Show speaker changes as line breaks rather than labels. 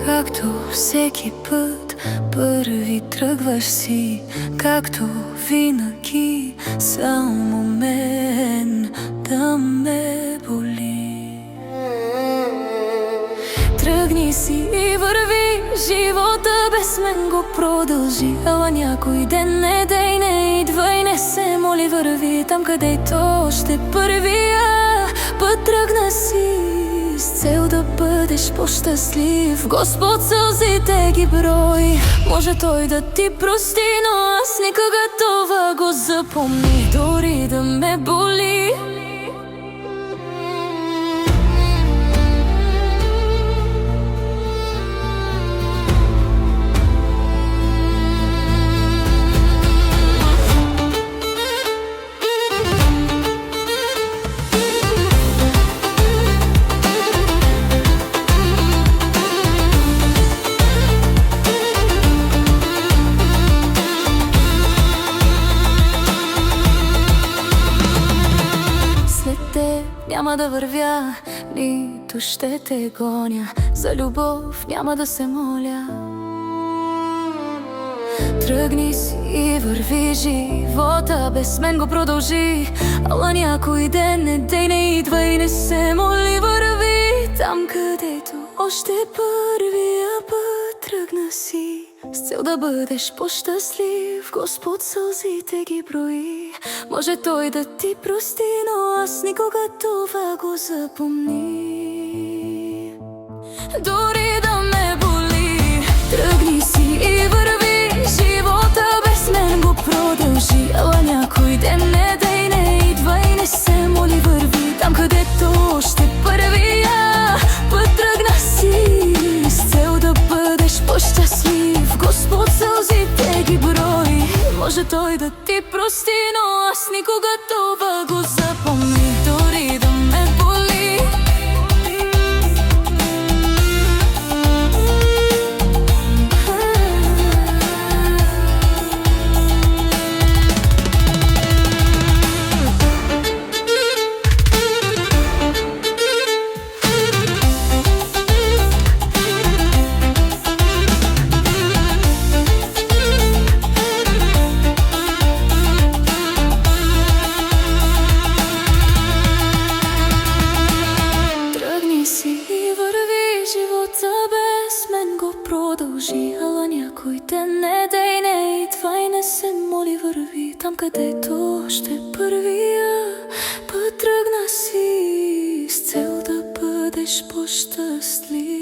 Както всеки път първи тръгваш си, както винаги само мен да ме боли. Тръгни си и върви, живота без мен го продължи. Ала някой ден не дей, не идва и не се моли, върви там където още първия път тръгна си, с цел да бъдеш по-щастлив. Господ сълзите ги брои, може Той да ти прости, но аз никога това го запомни, дори да ме боли. Няма да вървя, нито ще те гоня, за любов няма да се моля. Тръгни си и върви, живота без мен го продължи. Ала някой ден не дей, не идва и не се моли, върви там където още първия път тръгна си, с цел да бъдеш по-щастлив. Господ сълзите ги брои, може Той да ти прости, но аз никога това го запомни, дори да ме боли. Тръгни си и върви, живота без мен го продължи. Ала някой ден не дей, не идва и не се моли, върви там където още първия път тръгна си, с цел да бъдеш по-щастлив. Господ сълзите ги брои, може Той да ти прости, но аз никога това го запомни, дори да ме боли. Продължи, ала някой ден не дей, не идва и не се моли, върви там където още първия път тръгна си, с цел да бъдеш по-щастлив.